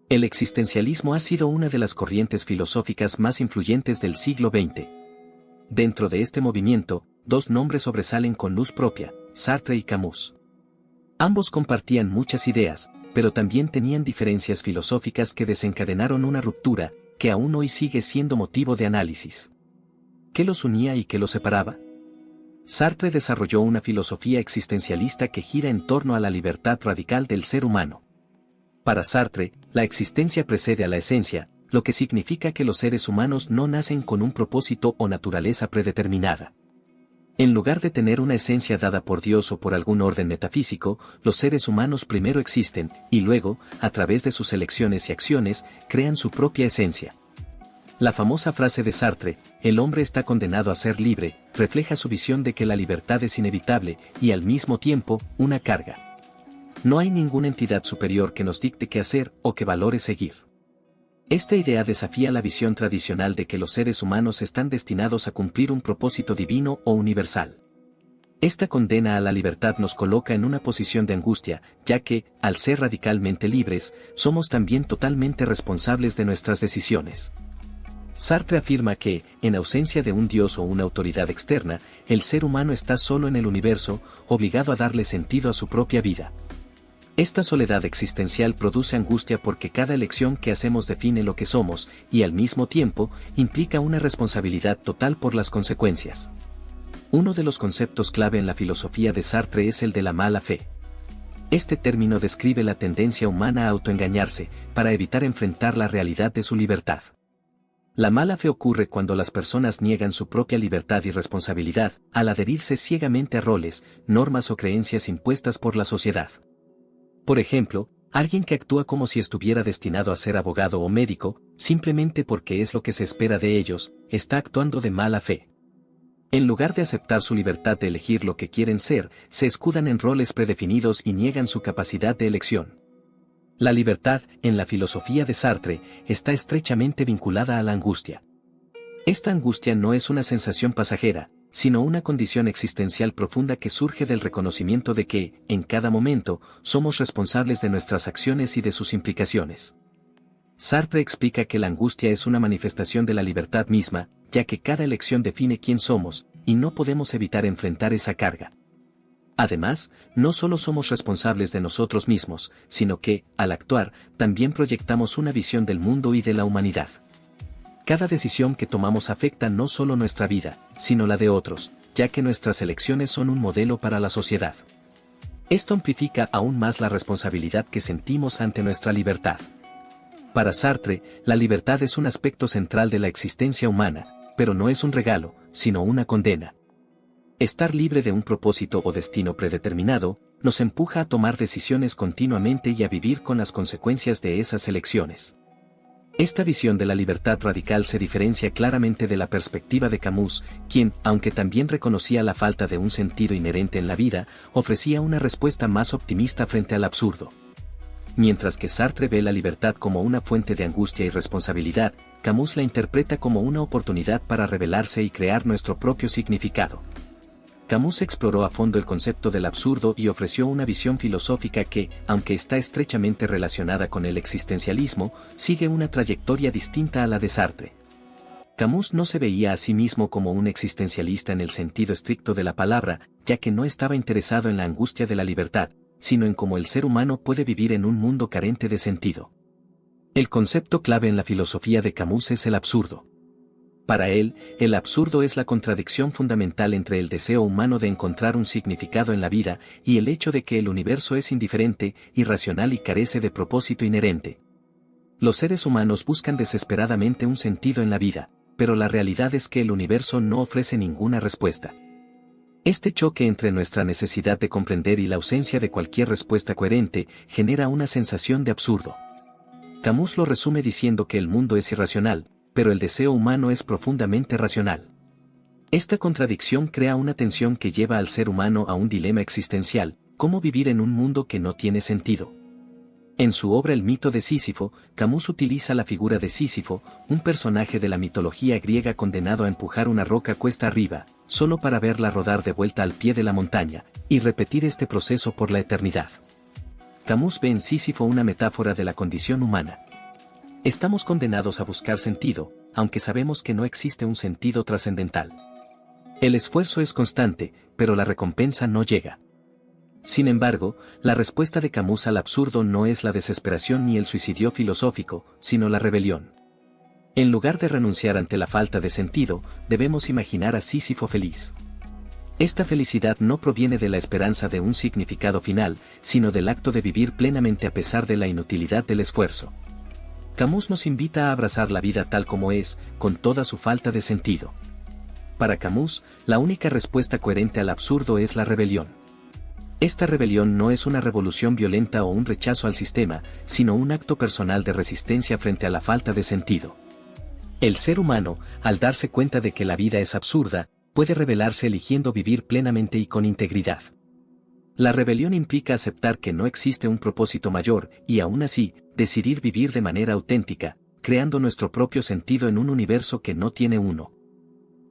El existencialismo ha sido una de las corrientes filosóficas más influyentes del siglo XX. Dentro de este movimiento, dos nombres sobresalen con luz propia, Sartre y Camus. Ambos compartían muchas ideas, pero también tenían diferencias filosóficas que desencadenaron una ruptura, que aún hoy sigue siendo motivo de análisis. ¿Qué los unía y qué los separaba? Sartre desarrolló una filosofía existencialista que gira en torno a la libertad radical del ser humano. Para Sartre, la existencia precede a la esencia, lo que significa que los seres humanos no nacen con un propósito o naturaleza predeterminada. En lugar de tener una esencia dada por Dios o por algún orden metafísico, los seres humanos primero existen, y luego, a través de sus elecciones y acciones, crean su propia esencia. La famosa frase de Sartre, "El hombre está condenado a ser libre", refleja su visión de que la libertad es inevitable, y al mismo tiempo, una carga. No hay ninguna entidad superior que nos dicte qué hacer o qué valores seguir. Esta idea desafía la visión tradicional de que los seres humanos están destinados a cumplir un propósito divino o universal. Esta condena a la libertad nos coloca en una posición de angustia, ya que, al ser radicalmente libres, somos también totalmente responsables de nuestras decisiones. Sartre afirma que, en ausencia de un Dios o una autoridad externa, el ser humano está solo en el universo, obligado a darle sentido a su propia vida. Esta soledad existencial produce angustia porque cada elección que hacemos define lo que somos, y al mismo tiempo, implica una responsabilidad total por las consecuencias. Uno de los conceptos clave en la filosofía de Sartre es el de la mala fe. Este término describe la tendencia humana a autoengañarse, para evitar enfrentar la realidad de su libertad. La mala fe ocurre cuando las personas niegan su propia libertad y responsabilidad, al adherirse ciegamente a roles, normas o creencias impuestas por la sociedad. Por ejemplo, alguien que actúa como si estuviera destinado a ser abogado o médico, simplemente porque es lo que se espera de ellos, está actuando de mala fe. En lugar de aceptar su libertad de elegir lo que quieren ser, se escudan en roles predefinidos y niegan su capacidad de elección. La libertad, en la filosofía de Sartre, está estrechamente vinculada a la angustia. Esta angustia no es una sensación pasajera, sino una condición existencial profunda que surge del reconocimiento de que, en cada momento, somos responsables de nuestras acciones y de sus implicaciones. Sartre explica que la angustia es una manifestación de la libertad misma, ya que cada elección define quién somos, y no podemos evitar enfrentar esa carga. Además, no solo somos responsables de nosotros mismos, sino que, al actuar, también proyectamos una visión del mundo y de la humanidad. Cada decisión que tomamos afecta no solo nuestra vida, sino la de otros, ya que nuestras elecciones son un modelo para la sociedad. Esto amplifica aún más la responsabilidad que sentimos ante nuestra libertad. Para Sartre, la libertad es un aspecto central de la existencia humana, pero no es un regalo, sino una condena. Estar libre de un propósito o destino predeterminado, nos empuja a tomar decisiones continuamente y a vivir con las consecuencias de esas elecciones. Esta visión de la libertad radical se diferencia claramente de la perspectiva de Camus, quien, aunque también reconocía la falta de un sentido inherente en la vida, ofrecía una respuesta más optimista frente al absurdo. Mientras que Sartre ve la libertad como una fuente de angustia y responsabilidad, Camus la interpreta como una oportunidad para revelarse y crear nuestro propio significado. Camus exploró a fondo el concepto del absurdo y ofreció una visión filosófica que, aunque está estrechamente relacionada con el existencialismo, sigue una trayectoria distinta a la de Sartre. Camus no se veía a sí mismo como un existencialista en el sentido estricto de la palabra, ya que no estaba interesado en la angustia de la libertad, sino en cómo el ser humano puede vivir en un mundo carente de sentido. El concepto clave en la filosofía de Camus es el absurdo. Para él, el absurdo es la contradicción fundamental entre el deseo humano de encontrar un significado en la vida y el hecho de que el universo es indiferente, irracional y carece de propósito inherente. Los seres humanos buscan desesperadamente un sentido en la vida, pero la realidad es que el universo no ofrece ninguna respuesta. Este choque entre nuestra necesidad de comprender y la ausencia de cualquier respuesta coherente genera una sensación de absurdo. Camus lo resume diciendo que el mundo es irracional, pero el deseo humano es profundamente racional. Esta contradicción crea una tensión que lleva al ser humano a un dilema existencial: ¿cómo vivir en un mundo que no tiene sentido? En su obra El mito de Sísifo, Camus utiliza la figura de Sísifo, un personaje de la mitología griega condenado a empujar una roca cuesta arriba, solo para verla rodar de vuelta al pie de la montaña, y repetir este proceso por la eternidad. Camus ve en Sísifo una metáfora de la condición humana. Estamos condenados a buscar sentido, aunque sabemos que no existe un sentido trascendental. El esfuerzo es constante, pero la recompensa no llega. Sin embargo, la respuesta de Camus al absurdo no es la desesperación ni el suicidio filosófico, sino la rebelión. En lugar de renunciar ante la falta de sentido, debemos imaginar a Sísifo feliz. Esta felicidad no proviene de la esperanza de un significado final, sino del acto de vivir plenamente a pesar de la inutilidad del esfuerzo. Camus nos invita a abrazar la vida tal como es, con toda su falta de sentido. Para Camus, la única respuesta coherente al absurdo es la rebelión. Esta rebelión no es una revolución violenta o un rechazo al sistema, sino un acto personal de resistencia frente a la falta de sentido. El ser humano, al darse cuenta de que la vida es absurda, puede rebelarse eligiendo vivir plenamente y con integridad. La rebelión implica aceptar que no existe un propósito mayor, y aún así, decidir vivir de manera auténtica, creando nuestro propio sentido en un universo que no tiene uno.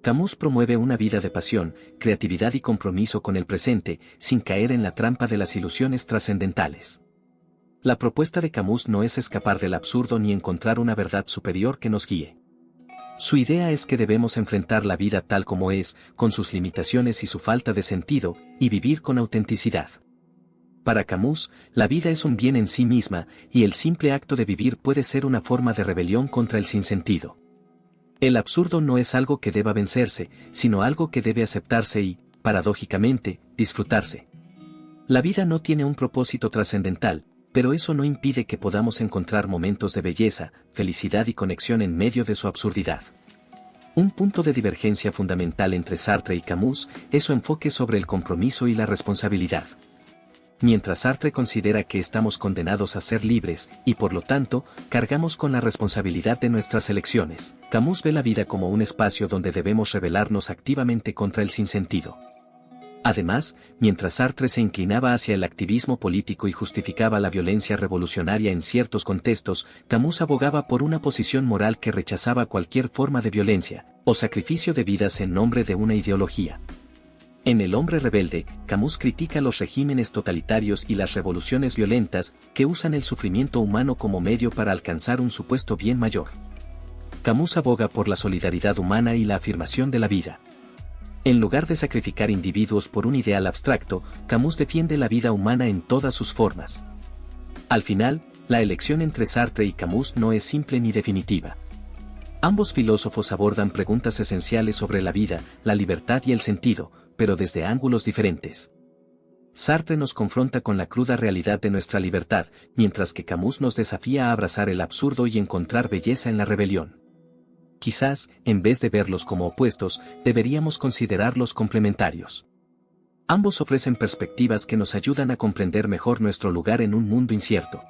Camus promueve una vida de pasión, creatividad y compromiso con el presente, sin caer en la trampa de las ilusiones trascendentales. La propuesta de Camus no es escapar del absurdo ni encontrar una verdad superior que nos guíe. Su idea es que debemos enfrentar la vida tal como es, con sus limitaciones y su falta de sentido, y vivir con autenticidad. Para Camus, la vida es un bien en sí misma, y el simple acto de vivir puede ser una forma de rebelión contra el sinsentido. El absurdo no es algo que deba vencerse, sino algo que debe aceptarse y, paradójicamente, disfrutarse. La vida no tiene un propósito trascendental, pero eso no impide que podamos encontrar momentos de belleza, felicidad y conexión en medio de su absurdidad. Un punto de divergencia fundamental entre Sartre y Camus es su enfoque sobre el compromiso y la responsabilidad. Mientras Sartre considera que estamos condenados a ser libres, y por lo tanto, cargamos con la responsabilidad de nuestras elecciones, Camus ve la vida como un espacio donde debemos rebelarnos activamente contra el sinsentido. Además, mientras Sartre se inclinaba hacia el activismo político y justificaba la violencia revolucionaria en ciertos contextos, Camus abogaba por una posición moral que rechazaba cualquier forma de violencia, o sacrificio de vidas en nombre de una ideología. En El hombre rebelde, Camus critica los regímenes totalitarios y las revoluciones violentas que usan el sufrimiento humano como medio para alcanzar un supuesto bien mayor. Camus aboga por la solidaridad humana y la afirmación de la vida. En lugar de sacrificar individuos por un ideal abstracto, Camus defiende la vida humana en todas sus formas. Al final, la elección entre Sartre y Camus no es simple ni definitiva. Ambos filósofos abordan preguntas esenciales sobre la vida, la libertad y el sentido, pero desde ángulos diferentes. Sartre nos confronta con la cruda realidad de nuestra libertad, mientras que Camus nos desafía a abrazar el absurdo y encontrar belleza en la rebelión. Quizás, en vez de verlos como opuestos, deberíamos considerarlos complementarios. Ambos ofrecen perspectivas que nos ayudan a comprender mejor nuestro lugar en un mundo incierto.